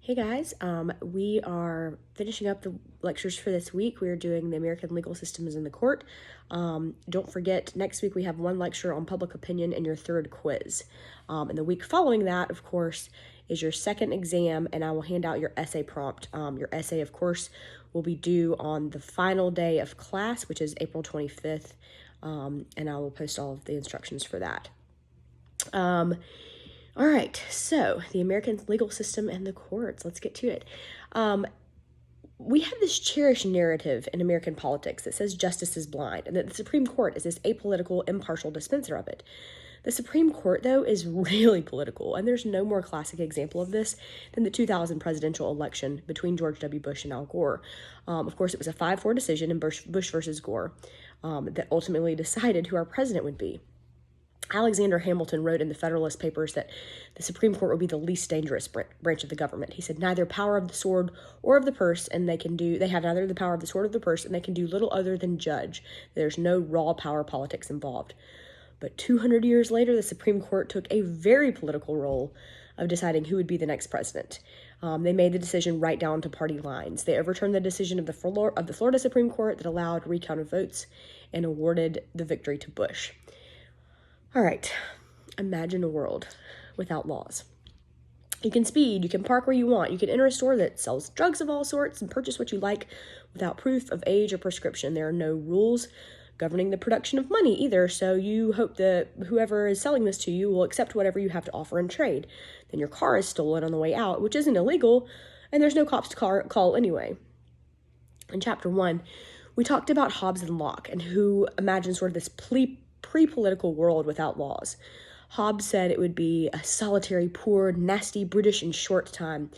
Hey guys, we are finishing up the lectures for this week. We are doing the American legal systems in the court. Don't forget, next week we have one lecture on public opinion and your third quiz. And the week following that, of course, is your second exam, and I will hand out your essay prompt. Your essay, of course, will be due on the final day of class, which is April 25th, and I will post all of the instructions for that. All right, so the American legal system and the courts. Let's get to it. We have this cherished narrative in American politics that says justice is blind and that the Supreme Court is this apolitical, impartial dispenser of it. The Supreme Court, though, is really political, and there's no more classic example of this than the 2000 presidential election between George W. Bush and Al Gore. Of course, it was a 5-4 decision in Bush versus Gore that ultimately decided who our president would be. Alexander Hamilton wrote in the Federalist Papers that the Supreme Court would be the least dangerous branch of the government. He said, neither power of the sword or of the purse, and they have neither the power of the sword or the purse, and they can do little other than judge. There's no raw power politics involved. But 200 years later, the Supreme Court took a very political role of deciding who would be the next president. They made the decision right down to party lines. They overturned the decision of the Florida Supreme Court that allowed recount of votes and awarded the victory to Bush. All right, imagine a world without laws. You can speed, you can park where you want, you can enter a store that sells drugs of all sorts and purchase what you like without proof of age or prescription. There are no rules governing the production of money either, so you hope that whoever is selling this to you will accept whatever you have to offer in trade. Then your car is stolen on the way out, which isn't illegal, and there's no cops to call anyway. In Chapter 1, we talked about Hobbes and Locke and who imagined sort of this pre-political world without laws. Hobbes said it would be a solitary, poor, nasty, brutish, and short time.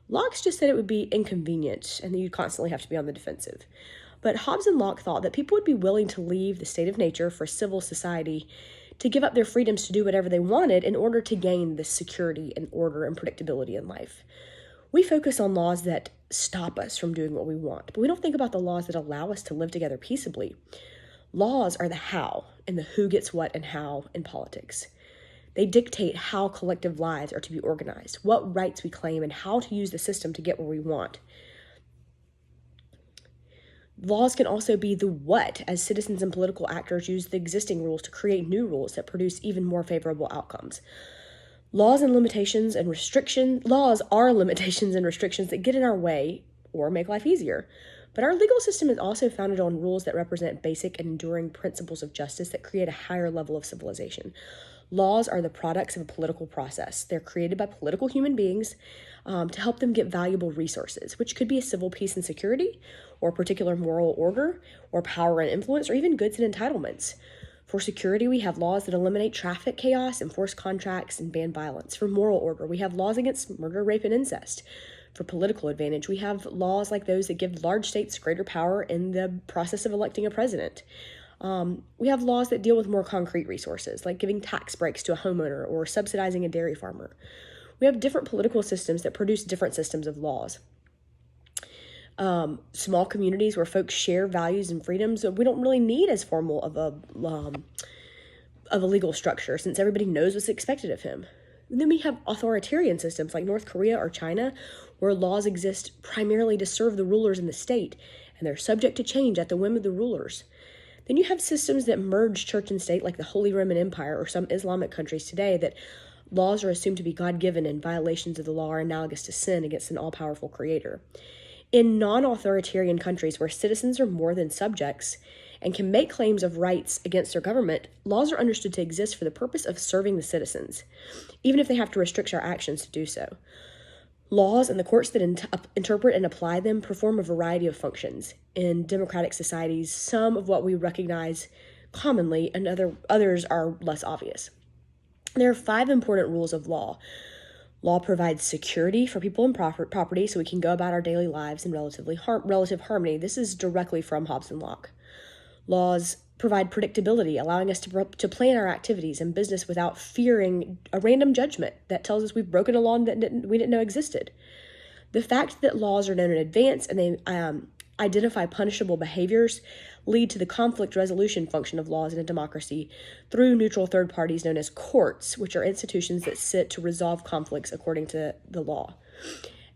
Locke just said it would be inconvenient and that you'd constantly have to be on the defensive. But Hobbes and Locke thought that people would be willing to leave the state of nature for civil society to give up their freedoms to do whatever they wanted in order to gain this security and order and predictability in life. We focus on laws that stop us from doing what we want, but we don't think about the laws that allow us to live together peaceably. Laws are the how and the who gets what and how in politics. They dictate how collective lives are to be organized, what rights we claim, and how to use the system to get where we want. Laws can also be the what, as citizens and political actors use the existing rules to create new rules that produce even more favorable outcomes. Laws are limitations and restrictions that get in our way or make life easier. But our legal system is also founded on rules that represent basic and enduring principles of justice that create a higher level of civilization. Laws are the products of a political process. They're created by political human beings to help them get valuable resources, which could be a civil peace and security, or particular moral order, or power and influence, or even goods and entitlements. For security, we have laws that eliminate traffic chaos, enforce contracts, and ban violence. For moral order, we have laws against murder, rape, and incest. For political advantage, we have laws like those that give large states greater power in the process of electing a president. We have laws that deal with more concrete resources, like giving tax breaks to a homeowner or subsidizing a dairy farmer. We have different political systems that produce different systems of laws. Small communities where folks share values and freedoms, we don't really need as formal of a legal structure since everybody knows what's expected of him. And then we have authoritarian systems like North Korea or China, where laws exist primarily to serve the rulers in the state, and they're subject to change at the whim of the rulers. Then you have systems that merge church and state, like the Holy Roman Empire or some Islamic countries today, that laws are assumed to be God-given and violations of the law are analogous to sin against an all-powerful creator. In non-authoritarian countries where citizens are more than subjects and can make claims of rights against their government, laws are understood to exist for the purpose of serving the citizens, even if they have to restrict our actions to do so. Laws and the courts that interpret and apply them perform a variety of functions. In democratic societies, some of what we recognize commonly and others are less obvious. There are 5 important rules of law. Law provides security for people and property so we can go about our daily lives in relative harmony. This is directly from Hobbes and Locke. Laws provide predictability, allowing us to plan our activities and business without fearing a random judgment that tells us we've broken a law that we didn't know existed. The fact that laws are known in advance and they identify punishable behaviors lead to the conflict resolution function of laws in a democracy through neutral third parties known as courts, which are institutions that sit to resolve conflicts according to the law.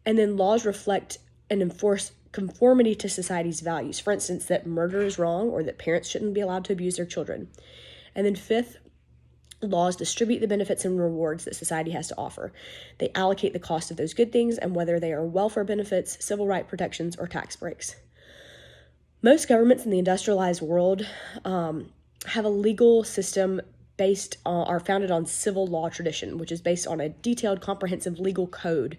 And then laws reflect and enforce conformity to society's values. For instance, that murder is wrong or that parents shouldn't be allowed to abuse their children. And then fifth, laws distribute the benefits and rewards that society has to offer. They allocate the cost of those good things and whether they are welfare benefits, civil right protections, or tax breaks. Most governments in the industrialized world have a legal system are founded on civil law tradition, which is based on a detailed, comprehensive legal code,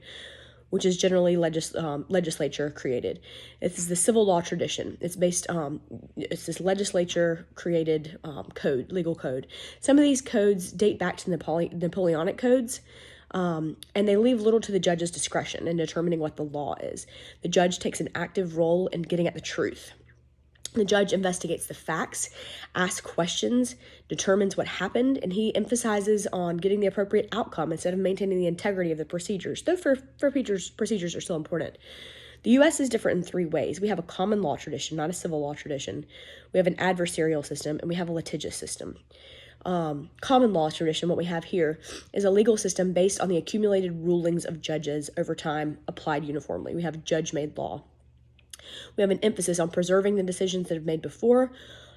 which is generally legislature created. This is the civil law tradition. It's based it's this legislature created legal code. Some of these codes date back to Napoleonic codes, and they leave little to the judge's discretion in determining what the law is. The judge takes an active role in getting at the truth. The judge investigates the facts, asks questions, determines what happened, and he emphasizes on getting the appropriate outcome instead of maintaining the integrity of the procedures. Though procedures are still important. The U.S. is different in three ways. We have a common law tradition, not a civil law tradition. We have an adversarial system, and we have a litigious system. Common law tradition, what we have here, is a legal system based on the accumulated rulings of judges over time applied uniformly. We have judge-made law. We have an emphasis on preserving the decisions that have made before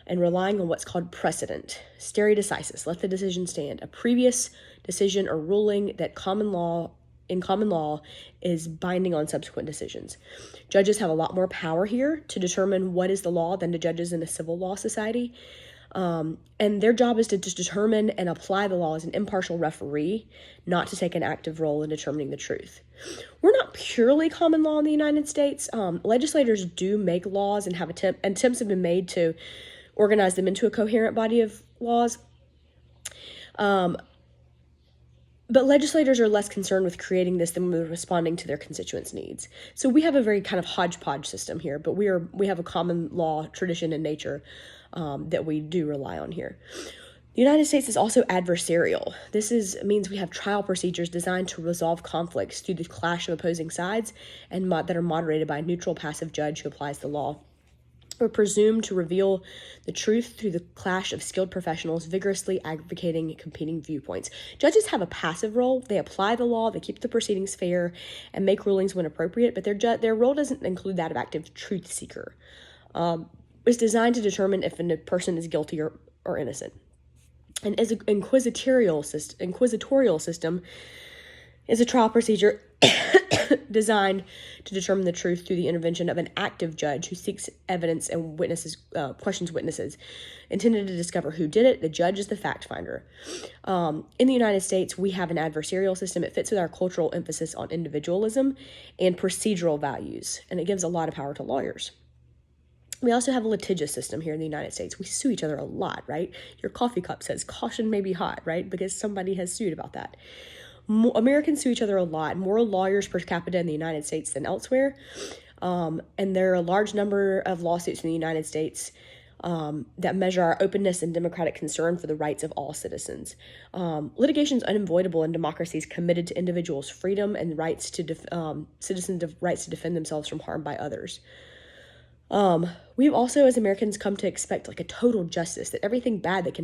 and relying on what's called precedent. Stare decisis, let the decision stand. A previous decision or ruling that in common law is binding on subsequent decisions. Judges have a lot more power here to determine what is the law than the judges in a civil law society. And their job is to just determine and apply the law as an impartial referee, not to take an active role in determining the truth. We're not purely common law in the United States. Legislators do make laws and attempts have been made to organize them into a coherent body of laws. But legislators are less concerned with creating this than with responding to their constituents' needs. So we have a very kind of hodgepodge system here, but we have a common law tradition in nature that we do rely on here. The United States is also adversarial. This means we have trial procedures designed to resolve conflicts through the clash of opposing sides and that are moderated by a neutral passive judge who applies the law. We're presumed to reveal the truth through the clash of skilled professionals vigorously advocating competing viewpoints. Judges have a passive role. They apply the law, they keep the proceedings fair, and make rulings when appropriate, but their role doesn't include that of active truth seeker. It's designed to determine if a person is guilty or innocent. And as an inquisitorial system is a trial procedure designed to determine the truth through the intervention of an active judge who seeks evidence and questions witnesses, intended to discover who did it. The judge is the fact finder. In the United States, we have an adversarial system. It fits with our cultural emphasis on individualism and procedural values, and it gives a lot of power to lawyers. We also have a litigious system here in the United States. We sue each other a lot, right? Your coffee cup says caution may be hot, right? Because somebody has sued about that. Americans sue each other a lot, more lawyers per capita in the United States than elsewhere. And there are a large number of lawsuits in the United States that measure our openness and democratic concern for the rights of all citizens. Litigation is unavoidable in democracies committed to individuals' freedom and citizens' rights to defend themselves from harm by others. We've also, as Americans, come to expect like a total justice, that everything bad that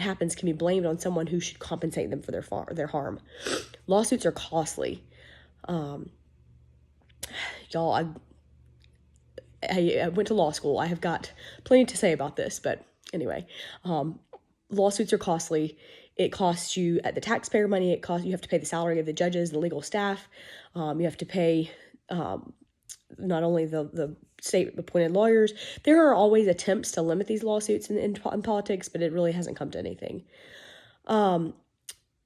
happens can be blamed on someone who should compensate them for their harm. Lawsuits are costly. Y'all, I went to law school. I have got plenty to say about this, but anyway, lawsuits are costly. It costs you the taxpayer money. You have to pay the salary of the judges, the legal staff. You have to pay not only the state-appointed lawyers. There are always attempts to limit these lawsuits in politics, but it really hasn't come to anything.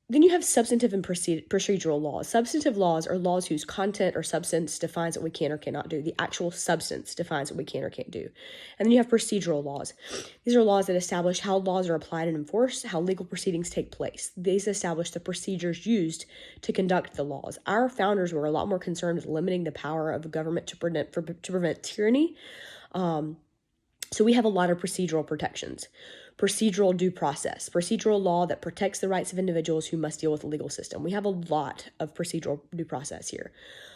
Then you have substantive and procedural laws. Substantive laws are laws whose content or substance defines what we can or cannot do. The actual substance defines what we can or can't do. And then you have procedural laws. These are laws that establish how laws are applied and enforced, how legal proceedings take place. These establish the procedures used to conduct the laws. Our founders were a lot more concerned with limiting the power of the government to prevent tyranny. So we have a lot of procedural protections. Procedural due process, procedural law that protects the rights of individuals who must deal with the legal system. We have a lot of procedural due process here.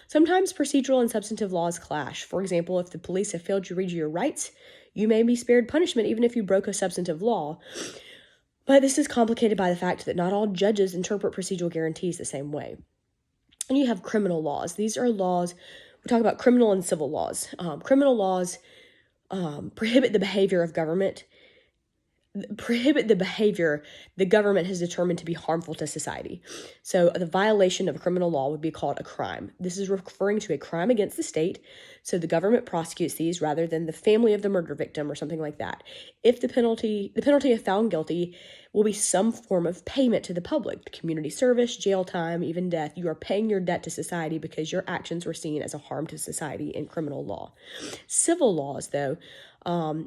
Sometimes procedural and substantive laws clash. For example, if the police have failed to read your rights, you may be spared punishment even if you broke a substantive law. But this is complicated by the fact that not all judges interpret procedural guarantees the same way. And you have criminal laws. These are laws, we talk about criminal and civil laws. Criminal laws prohibit the behavior the government has determined to be harmful to society. So the violation of a criminal law would be called a crime. This is referring to a crime against the state. So the government prosecutes these rather than the family of the murder victim or something like that. If the penalty if found guilty will be some form of payment to the public, community service, jail time, even death. You are paying your debt to society because your actions were seen as a harm to society in criminal law. Civil laws, though,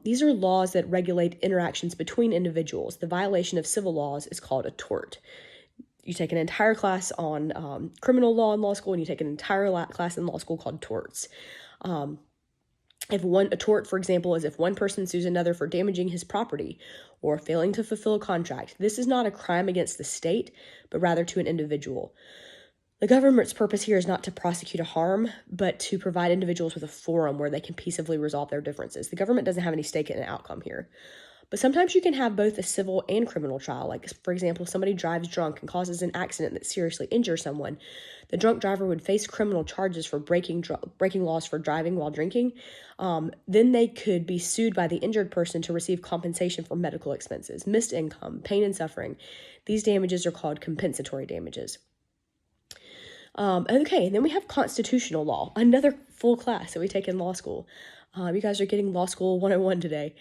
these are laws that regulate interactions between individuals. The violation of civil laws is called a tort. You take an entire class on criminal law in law school, and you take an entire class in law school called torts. A tort, for example, is if one person sues another for damaging his property or failing to fulfill a contract. This is not a crime against the state, but rather to an individual. The government's purpose here is not to prosecute a harm, but to provide individuals with a forum where they can peaceably resolve their differences. The government doesn't have any stake in an outcome here. But sometimes you can have both a civil and criminal trial. Like, for example, somebody drives drunk and causes an accident that seriously injures someone. The drunk driver would face criminal charges for breaking laws for driving while drinking. Then they could be sued by the injured person to receive compensation for medical expenses, missed income, pain and suffering. These damages are called compensatory damages. Okay, and then we have constitutional law, another full class that we take in law school. You guys are getting Law School 101 today.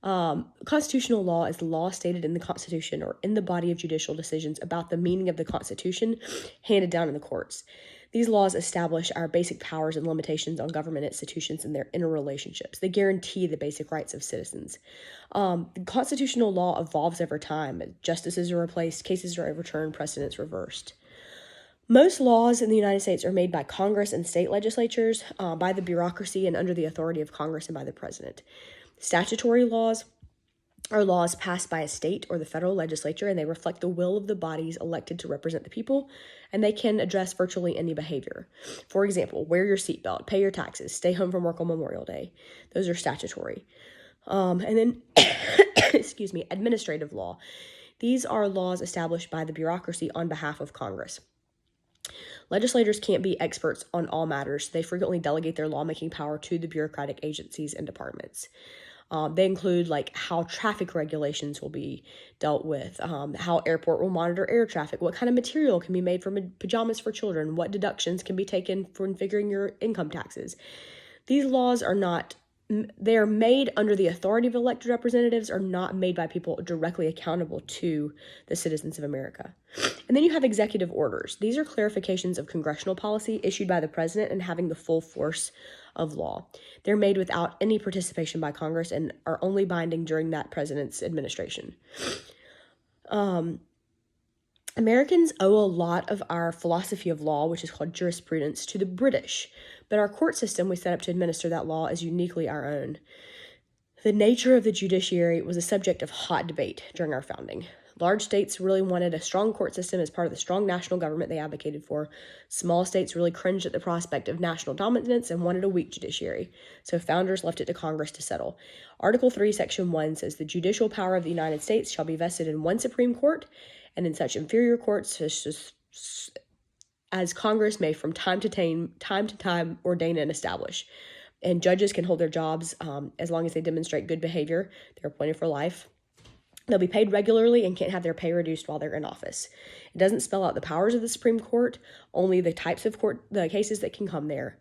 Constitutional law is law stated in the Constitution or in the body of judicial decisions about the meaning of the Constitution handed down in the courts. These laws establish our basic powers and limitations on government institutions and their interrelationships. They guarantee the basic rights of citizens. The constitutional law evolves over time. Justices are replaced, cases are overturned, precedents reversed. Most laws in the United States are made by Congress and state legislatures, by the bureaucracy and under the authority of Congress and by the president. Statutory laws are laws passed by a state or the federal legislature, and they reflect the will of the bodies elected to represent the people, and they can address virtually any behavior. For example, wear your seatbelt, pay your taxes, stay home from work on Memorial Day. Those are statutory. And then, administrative law. These are laws established by the bureaucracy on behalf of Congress. Legislators can't be experts on all matters. They frequently delegate their lawmaking power to the bureaucratic agencies and departments. They include like how traffic regulations will be dealt with, how airport will monitor air traffic, what kind of material can be made from pajamas for children, what deductions can be taken for figuring your income taxes. These laws they are made under the authority of elected representatives, are not made by people directly accountable to the citizens of America. And then you have executive orders. These are clarifications of congressional policy issued by the president and having the full force of law. They're made without any participation by Congress and are only binding during that president's administration. Americans owe a lot of our philosophy of law, which is called jurisprudence, to the British, but our court system we set up to administer that law is uniquely our own. The nature of the judiciary was a subject of hot debate during our founding. Large states really wanted a strong court system as part of the strong national government they advocated for. Small states really cringed at the prospect of national dominance and wanted a weak judiciary. So founders left it to Congress to settle. Article 3, Section 1 says the judicial power of the United States shall be vested in one Supreme Court and in such inferior courts as Congress may from time to time ordain and establish. And judges can hold their jobs as long as they demonstrate good behavior. They're appointed for life. They'll be paid regularly and can't have their pay reduced while they're in office. It doesn't spell out the powers of the Supreme Court, only the types of the cases that can come there.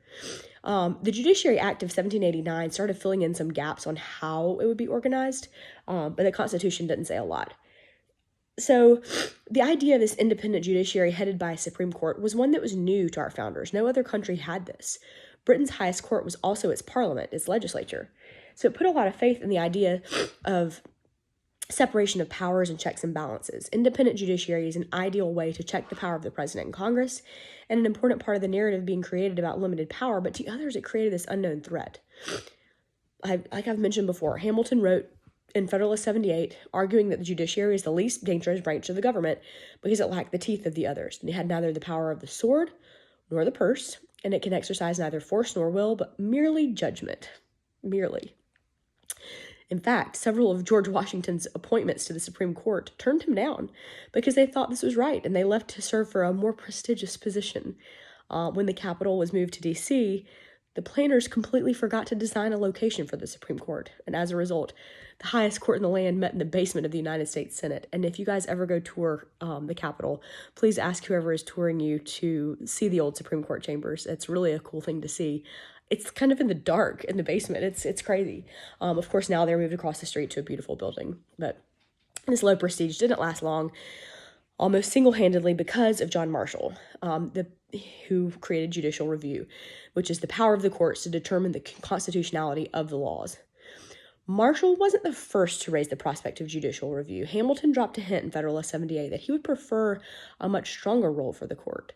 The Judiciary Act of 1789 started filling in some gaps on how it would be organized, but the Constitution didn't say a lot. So the idea of this independent judiciary headed by a Supreme Court was one that was new to our founders. No other country had this. Britain's highest court was also its parliament, its legislature. So it put a lot of faith in the idea of separation of powers and checks and balances. Independent judiciary is an ideal way to check the power of the president and Congress, and an important part of the narrative being created about limited power, but to others it created this unknown threat. Like I've mentioned before, Hamilton wrote in Federalist 78, arguing that the judiciary is the least dangerous branch of the government because it lacked the teeth of the others. It had neither the power of the sword nor the purse, and it can exercise neither force nor will, but merely judgment. Merely. In fact, several of George Washington's appointments to the Supreme Court turned him down because they thought this was right, and they left to serve for a more prestigious position. When the capital was moved to D.C., the planners completely forgot to design a location for the Supreme Court, and as a result, the highest court in the land met in the basement of the United States Senate. And if you guys ever go tour the Capitol, please ask whoever is touring you to see the old Supreme Court chambers. It's really a cool thing to see. It's kind of in the dark in the basement. It's crazy. Of course, now they're moved across the street to a beautiful building, but this low prestige didn't last long, almost single-handedly because of John Marshall, who created judicial review, which is the power of the courts to determine the constitutionality of the laws. Marshall wasn't the first to raise the prospect of judicial review. Hamilton dropped a hint in Federalist 78 that he would prefer a much stronger role for the court.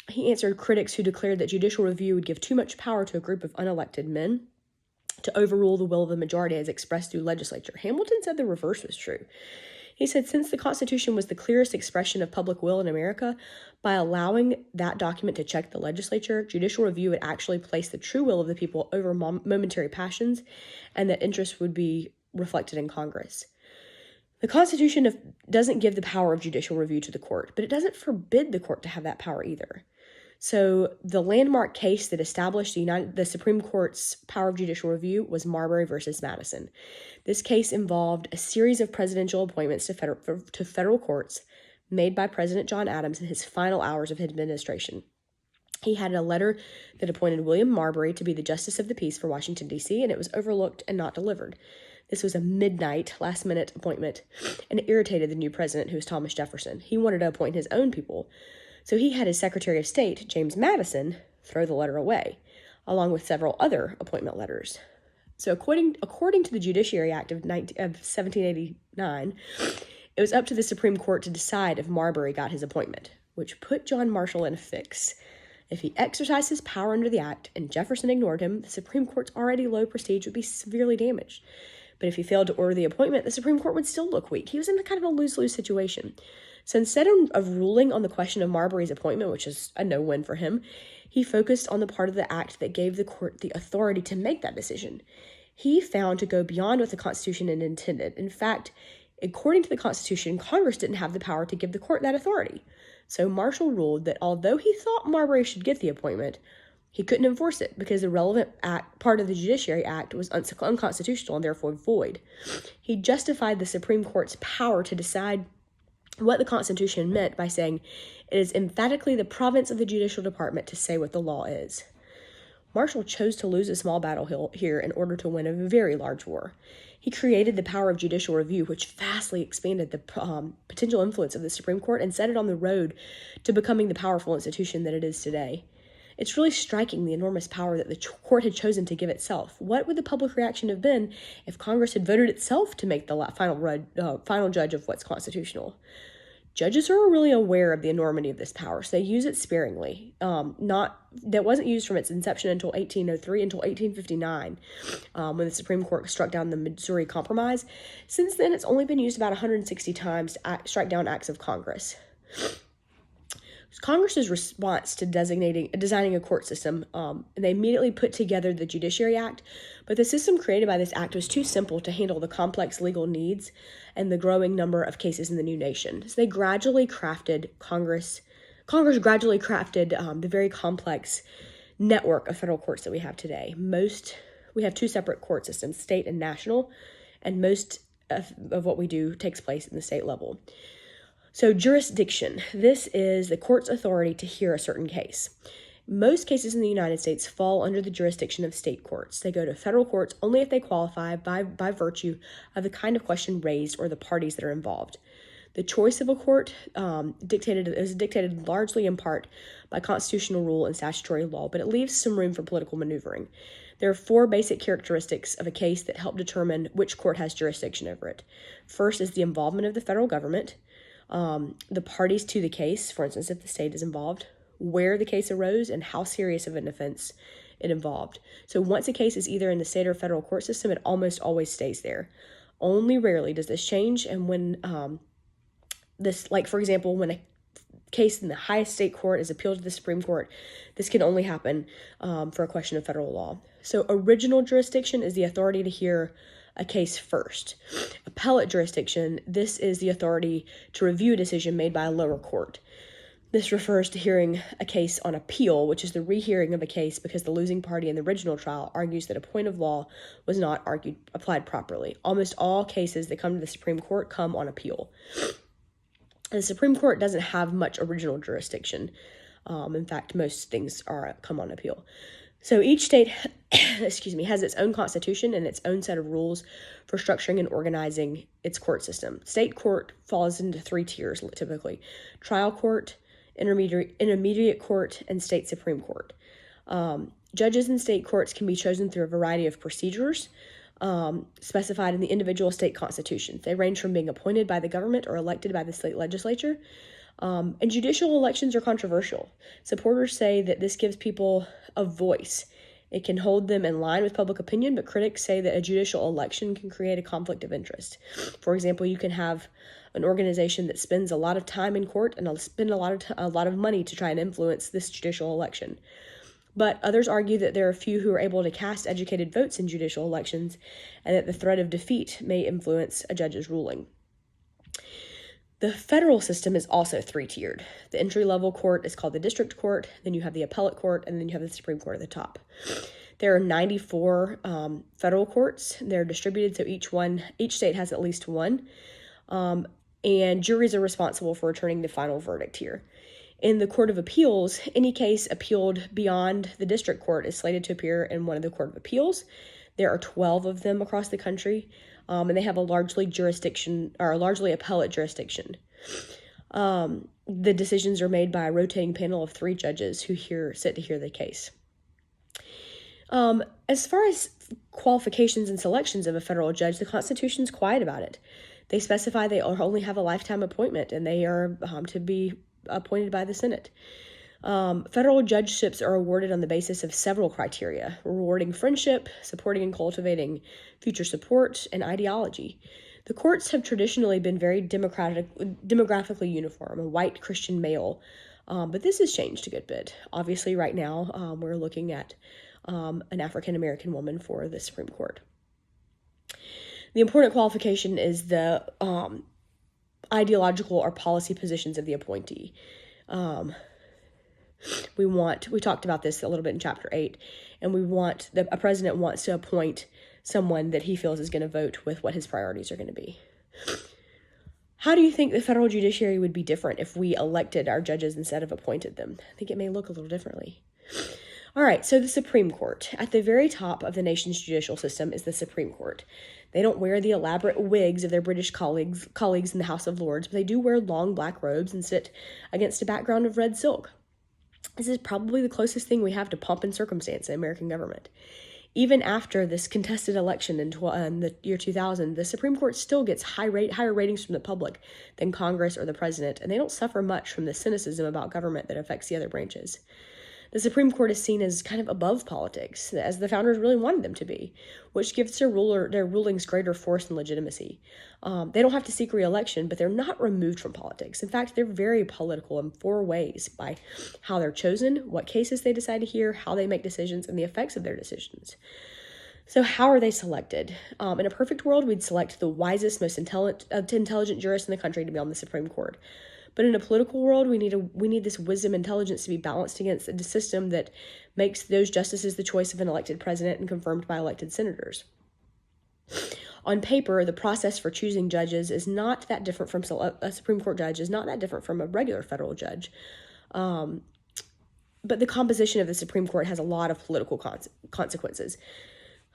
He answered critics who declared that judicial review would give too much power to a group of unelected men to overrule the will of the majority as expressed through legislature. Hamilton said the reverse was true. He said, since the Constitution was the clearest expression of public will in America, by allowing that document to check the legislature, judicial review would actually place the true will of the people over momentary passions, and that interest would be reflected in Congress. The Constitution doesn't give the power of judicial review to the court, but it doesn't forbid the court to have that power either. So the landmark case that established the Supreme Court's power of judicial review was Marbury versus Madison. This case involved a series of presidential appointments to federal courts made by President John Adams in his final hours of his administration. He had a letter that appointed William Marbury to be the Justice of the Peace for Washington, D.C., and it was overlooked and not delivered. This was a midnight, last-minute appointment, and it irritated the new president, who was Thomas Jefferson. He wanted to appoint his own people, so he had his Secretary of State, James Madison, throw the letter away, along with several other appointment letters. So according to the Judiciary Act of 1789, it was up to the Supreme Court to decide if Marbury got his appointment, which put John Marshall in a fix. If he exercised his power under the act and Jefferson ignored him, the Supreme Court's already low prestige would be severely damaged. But if he failed to order the appointment, the Supreme Court would still look weak. He was in kind of a lose-lose situation. So instead of ruling on the question of Marbury's appointment, which is a no-win for him, he focused on the part of the act that gave the court the authority to make that decision. He found to go beyond what the Constitution had intended. In fact, according to the Constitution, Congress didn't have the power to give the court that authority. So Marshall ruled that although he thought Marbury should get the appointment, he couldn't enforce it because the relevant part of the Judiciary Act was unconstitutional and therefore void. He justified the Supreme Court's power to decide what the Constitution meant by saying it is emphatically the province of the judicial department to say what the law is. Marshall chose to lose a small battle here in order to win a very large war. He created the power of judicial review, which vastly expanded the potential influence of the Supreme Court and set it on the road to becoming the powerful institution that it is today. It's really striking the enormous power that the court had chosen to give itself. What would the public reaction have been if Congress had voted itself to make the final judge of what's constitutional? Judges are really aware of the enormity of this power, so they use it sparingly. That wasn't used from its inception until 1803, until 1859, when the Supreme Court struck down the Missouri Compromise. Since then, it's only been used about 160 times to strike down acts of Congress. Congress's response to designing a court system, they immediately put together the Judiciary Act, but the system created by this act was too simple to handle the complex legal needs and the growing number of cases in the new nation. So they gradually crafted Congress gradually crafted the very complex network of federal courts that we have today. We have two separate court systems, state and national, and most of what we do takes place in the state level. So jurisdiction, this is the court's authority to hear a certain case. Most cases in the United States fall under the jurisdiction of state courts. They go to federal courts only if they qualify by virtue of the kind of question raised or the parties that are involved. The choice of a court is dictated largely in part by constitutional rule and statutory law, but it leaves some room for political maneuvering. There are four basic characteristics of a case that help determine which court has jurisdiction over it. First is the involvement of the federal government. The parties to the case, for instance, if the state is involved, where the case arose, and how serious of an offense it involved. So once a case is either in the state or federal court system, it almost always stays there. Only rarely does this change, and when for example, when a case in the highest state court is appealed to the Supreme Court, this can only happen for a question of federal law. So original jurisdiction is the authority to hear a case first. Appellate jurisdiction, this is the authority to review a decision made by a lower court. This refers to hearing a case on appeal, which is the rehearing of a case because the losing party in the original trial argues that a point of law was not applied properly. Almost all cases that come to the Supreme Court come on appeal. The Supreme Court doesn't have much original jurisdiction. In fact, most things come on appeal. So each state, has its own constitution and its own set of rules for structuring and organizing its court system. State court falls into 3 tiers typically: trial court, intermediate court, and state Supreme Court. Judges in state courts can be chosen through a variety of procedures specified in the individual state constitutions. They range from being appointed by the government or elected by the state legislature. And judicial elections are controversial. Supporters say that this gives people a voice. It can hold them in line with public opinion, but critics say that a judicial election can create a conflict of interest. For example, you can have an organization that spends a lot of time in court and spend a lot of money to try and influence this judicial election. But others argue that there are few who are able to cast educated votes in judicial elections, and that the threat of defeat may influence a judge's ruling. The federal system is also 3-tiered. The entry-level court is called the district court, then you have the appellate court, and then you have the Supreme Court at the top. There are 94 federal courts. They're distributed, so each state has at least one. And juries are responsible for returning the final verdict here. In the Court of Appeals, any case appealed beyond the district court is slated to appear in one of the Court of Appeals. There are 12 of them across the country, and they have a largely appellate jurisdiction. The decisions are made by a rotating panel of 3 judges who sit to hear the case. As far as qualifications and selections of a federal judge, the Constitution's quiet about it. They specify they only have a lifetime appointment, and they are to be appointed by the Senate. Federal judgeships are awarded on the basis of several criteria: rewarding friendship, supporting and cultivating future support, and ideology. The courts have traditionally been very demographically uniform, a white Christian male, but this has changed a good bit. Obviously, right now, we're looking at an African-American woman for the Supreme Court. The important qualification is the ideological or policy positions of the appointee. We talked about this a little bit in Chapter 8, and a president wants to appoint someone that he feels is going to vote with what his priorities are going to be. How do you think the federal judiciary would be different if we elected our judges instead of appointed them? I think it may look a little differently. All right, so the Supreme Court. At the very top of the nation's judicial system is the Supreme Court. They don't wear the elaborate wigs of their British colleagues in the House of Lords, but they do wear long black robes and sit against a background of red silk. This is probably the closest thing we have to pomp and circumstance in American government. Even after this contested election in the year 2000, the Supreme Court still gets higher ratings from the public than Congress or the president, and they don't suffer much from the cynicism about government that affects the other branches. The Supreme Court is seen as kind of above politics, as the founders really wanted them to be, which gives their rulings greater force and legitimacy. They don't have to seek re-election, but they're not removed from politics. In fact, they're very political in 4 ways: by how they're chosen, what cases they decide to hear, how they make decisions, and the effects of their decisions. So how are they selected? In a perfect world, we'd select the wisest, most intelligent jurists in the country to be on the Supreme Court. But in a political world, we need this wisdom, intelligence to be balanced against a system that makes those justices the choice of an elected president and confirmed by elected senators. On paper, the process for choosing judges is not that different from a Supreme Court judge is not that different from a regular federal judge. But the composition of the Supreme Court has a lot of political consequences.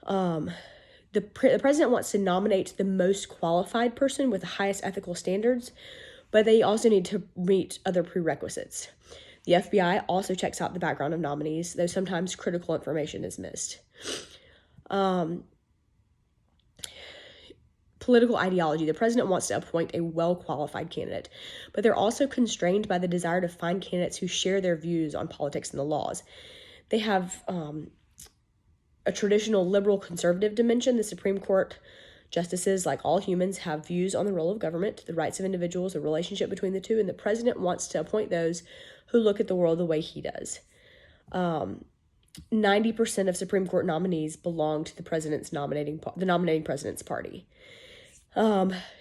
The president wants to nominate the most qualified person with the highest ethical standards, but they also need to meet other prerequisites. The FBI also checks out the background of nominees, though sometimes critical information is missed. Political ideology. The president wants to appoint a well-qualified candidate, but they're also constrained by the desire to find candidates who share their views on politics and the laws. They have a traditional liberal conservative dimension. The Supreme Court justices, like all humans, have views on the role of government, the rights of individuals, the relationship between the two, and the president wants to appoint those who look at the world the way he does. 90% of Supreme Court nominees belong to the nominating president's party.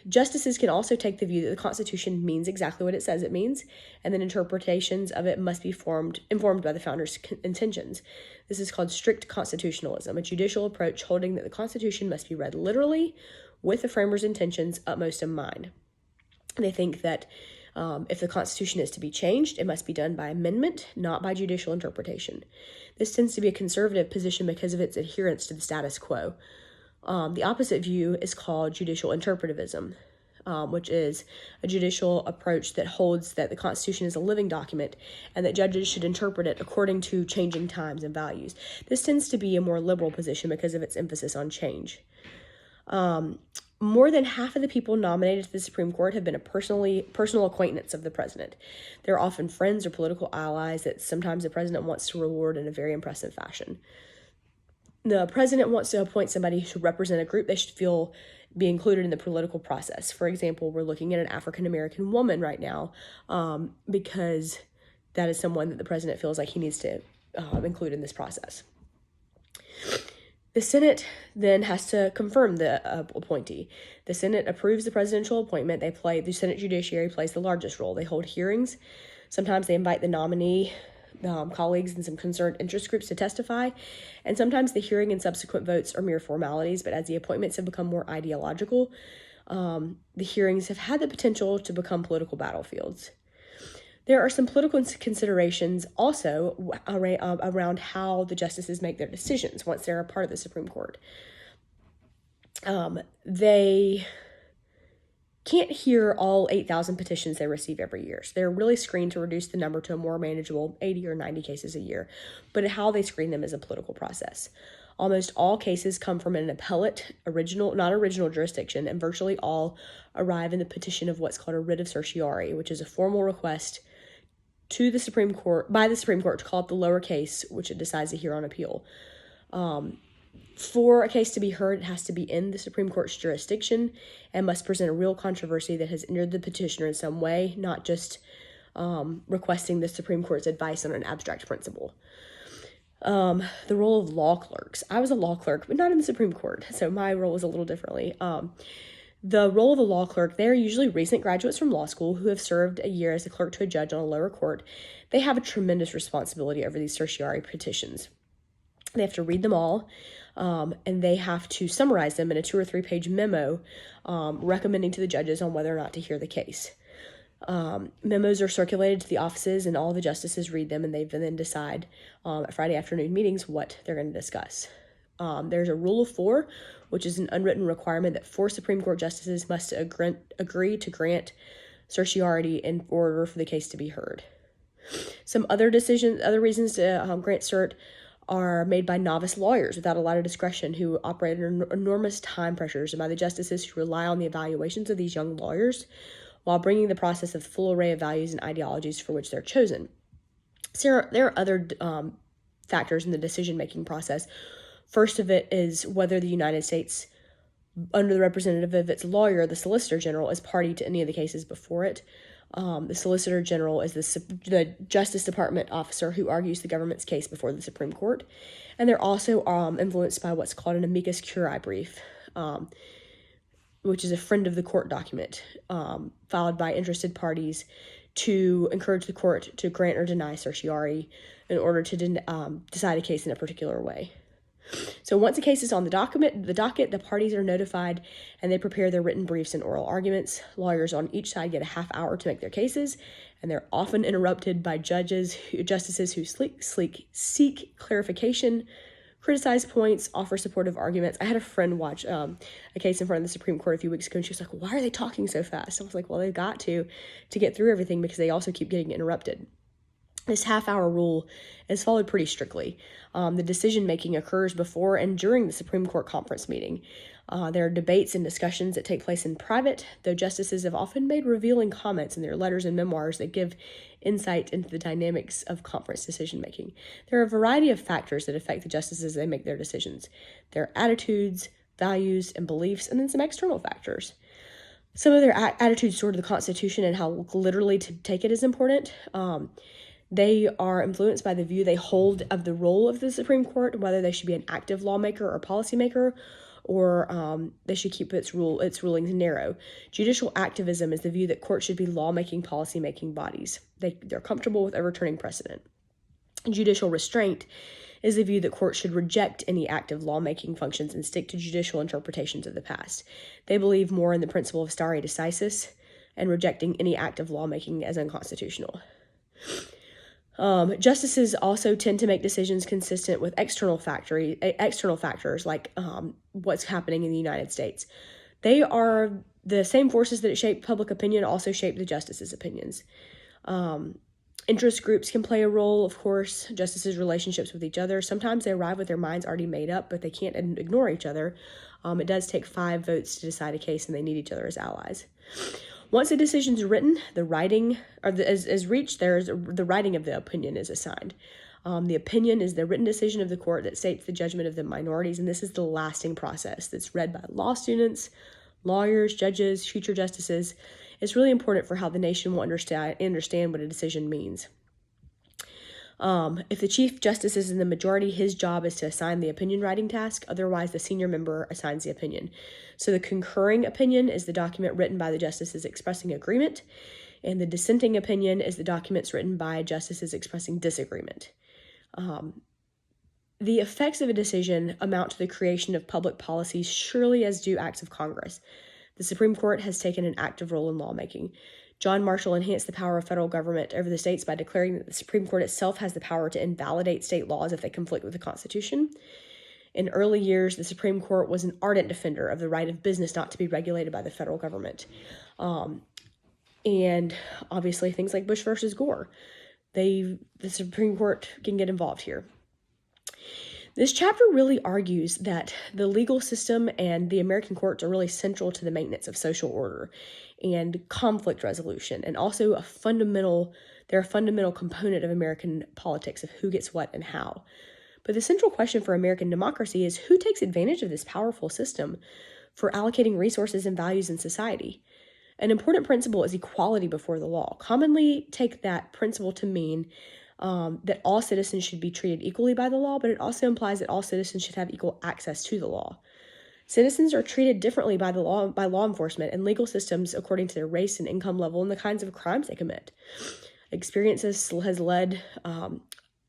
Justices can also take the view that the Constitution means exactly what it says it means, and that interpretations of it must be informed by the founders' intentions. This is called strict constitutionalism, a judicial approach holding that the Constitution must be read literally with the framers' intentions upmost in mind. They think that if the Constitution is to be changed, it must be done by amendment, not by judicial interpretation. This tends to be a conservative position because of its adherence to the status quo. The opposite view is called judicial interpretivism, which is a judicial approach that holds that the Constitution is a living document and that judges should interpret it according to changing times and values. This tends to be a more liberal position because of its emphasis on change. More than half of the people nominated to the Supreme Court have been a personal acquaintance of the president. They're often friends or political allies that sometimes the president wants to reward in a very impressive fashion. The president wants to appoint somebody to represent a group they should feel be included in the political process. For example, we're looking at an African-American woman right now because that is someone that the president feels like he needs to include in this process. The Senate then has to confirm the appointee. The Senate approves the presidential appointment. The Senate judiciary plays the largest role. They hold hearings. Sometimes they invite the nominee colleagues and some concerned interest groups to testify, and sometimes the hearing and subsequent votes are mere formalities, but as the appointments have become more ideological, the hearings have had the potential to become political battlefields. There are some political considerations also around how the justices make their decisions once they're a part of the Supreme Court. They can't hear all 8,000 petitions they receive every year. So they're really screened to reduce the number to a more manageable 80 or 90 cases a year. But how they screen them is a political process. Almost all cases come from an appellate, not original jurisdiction, and virtually all arrive in the petition of what's called a writ of certiorari, which is a formal request to the Supreme Court, by the Supreme Court, to call up the lower case, which it decides to hear on appeal. For a case to be heard, it has to be in the Supreme Court's jurisdiction and must present a real controversy that has injured the petitioner in some way, not just requesting the Supreme Court's advice on an abstract principle. The role of law clerks. I was a law clerk, but not in the Supreme Court, so my role was a little differently. The role of a law clerk, they're usually recent graduates from law school who have served a year as a clerk to a judge on a lower court. They have a tremendous responsibility over these certiorari petitions. They have to read them all, and they have to summarize them in a 2 or 3 page memo recommending to the judges on whether or not to hear the case. Memos are circulated to the offices, and all the justices read them, and they then decide at Friday afternoon meetings what they're going to discuss. There's a rule of 4, which is an unwritten requirement that 4 Supreme Court justices must agree to grant certiorari in order for the case to be heard. Some other reasons to grant cert are made by novice lawyers without a lot of discretion who operate under enormous time pressures, and by the justices who rely on the evaluations of these young lawyers while bringing the process of the full array of values and ideologies for which they're chosen. So there are other factors in the decision-making process. First of it is whether the United States, under the representative of its lawyer, the Solicitor General, is party to any of the cases before it. The Solicitor General is the Justice Department officer who argues the government's case before the Supreme Court. And they're also influenced by what's called an amicus curiae brief, which is a friend of the court document filed by interested parties to encourage the court to grant or deny certiorari in order to decide a case in a particular way. So once a case is on the docket, the parties are notified and they prepare their written briefs and oral arguments. Lawyers on each side get a half hour to make their cases, and they're often interrupted by justices who seek clarification, criticize points, offer supportive arguments. I had a friend watch a case in front of the Supreme Court a few weeks ago, and she was like, "Why are they talking so fast?" I was like, "Well, they've got to get through everything because they also keep getting interrupted." This half-hour rule is followed pretty strictly. The decision-making occurs before and during the Supreme Court conference meeting. There are debates and discussions that take place in private, though justices have often made revealing comments in their letters and memoirs that give insight into the dynamics of conference decision-making. There are a variety of factors that affect the justices as they make their decisions. Their attitudes, values, and beliefs, and then some external factors. Some of their attitudes toward the Constitution and how literally to take it is important. They are influenced by the view they hold of the role of the Supreme Court, whether they should be an active lawmaker or policymaker, or they should keep its rulings narrow. Judicial activism is the view that courts should be lawmaking, policy-making bodies. They're comfortable with overturning precedent. Judicial restraint is the view that courts should reject any active lawmaking functions and stick to judicial interpretations of the past. They believe more in the principle of stare decisis and rejecting any active lawmaking as unconstitutional. Justices also tend to make decisions consistent with external factors like what's happening in the United States. They are the same forces that shape public opinion also shape the justices' opinions. Interest groups can play a role, of course, justices' relationships with each other. Sometimes they arrive with their minds already made up, but they can't ignore each other. It does take 5 votes to decide a case, and they need each other as allies. Once a decision is written, the writing is reached. The writing of the opinion is assigned. The opinion is the written decision of the court that states the judgment of the minorities, and this is the lasting process that's read by law students, lawyers, judges, future justices. It's really important for how the nation will understand what a decision means. If the Chief Justice is in the majority, his job is to assign the opinion writing task. Otherwise, the senior member assigns the opinion. So the concurring opinion is the document written by the justices expressing agreement, and the dissenting opinion is the documents written by justices expressing disagreement. The effects of a decision amount to the creation of public policies surely as do acts of Congress. The Supreme Court has taken an active role in lawmaking. John Marshall enhanced the power of federal government over the states by declaring that the Supreme Court itself has the power to invalidate state laws if they conflict with the Constitution. In early years, the Supreme Court was an ardent defender of the right of business not to be regulated by the federal government. And obviously things like Bush versus Gore, the Supreme Court can get involved here. This chapter really argues that the legal system and the American courts are really central to the maintenance of social order and conflict resolution, and also they're a fundamental component of American politics of who gets what and how. But the central question for American democracy is who takes advantage of this powerful system for allocating resources and values in society. An important principle is equality before the law. Commonly take that principle to mean that all citizens should be treated equally by the law, but it also implies that all citizens should have equal access to the law. Citizens are treated differently by law enforcement and legal systems according to their race and income level and the kinds of crimes they commit. Experiences has led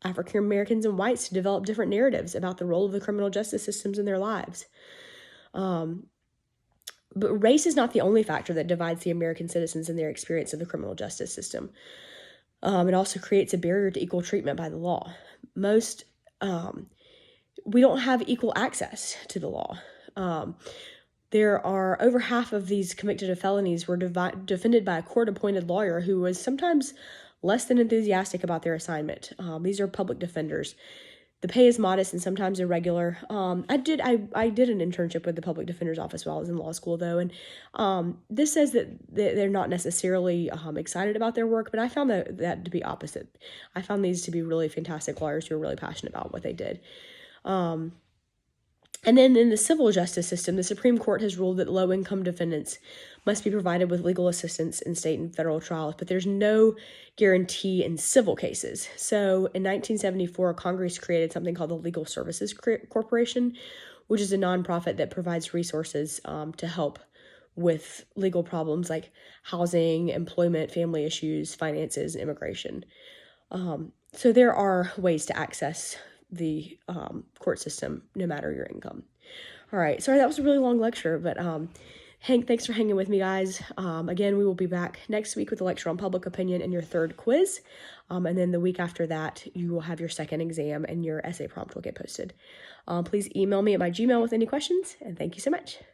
African Americans and whites to develop different narratives about the role of the criminal justice systems in their lives. But race is not the only factor that divides the American citizens in their experience of the criminal justice system. It also creates a barrier to equal treatment by the law. We don't have equal access to the law. There are over half of these convicted of felonies were defended by a court-appointed lawyer who was sometimes less than enthusiastic about their assignment. These are public defenders. The pay is modest and sometimes irregular. I did an internship with the public defender's office while I was in law school, though, and this says that they're not necessarily excited about their work, but I found that to be opposite. I found these to be really fantastic lawyers who are really passionate about what they did. And then in the civil justice system, the Supreme Court has ruled that low-income defendants must be provided with legal assistance in state and federal trials, but there's no guarantee in civil cases. So in 1974, Congress created something called the Legal Services Corporation, which is a nonprofit that provides resources to help with legal problems like housing, employment, family issues, finances, and immigration. So there are ways to access the court system no matter your income. All right, sorry that was a really long lecture, but Hank, thanks for hanging with me, guys. Again, we will be back next week with a lecture on public opinion and your third quiz, and then the week after that you will have your second exam and your essay prompt will get posted. Please email me at my Gmail with any questions, and thank you so much.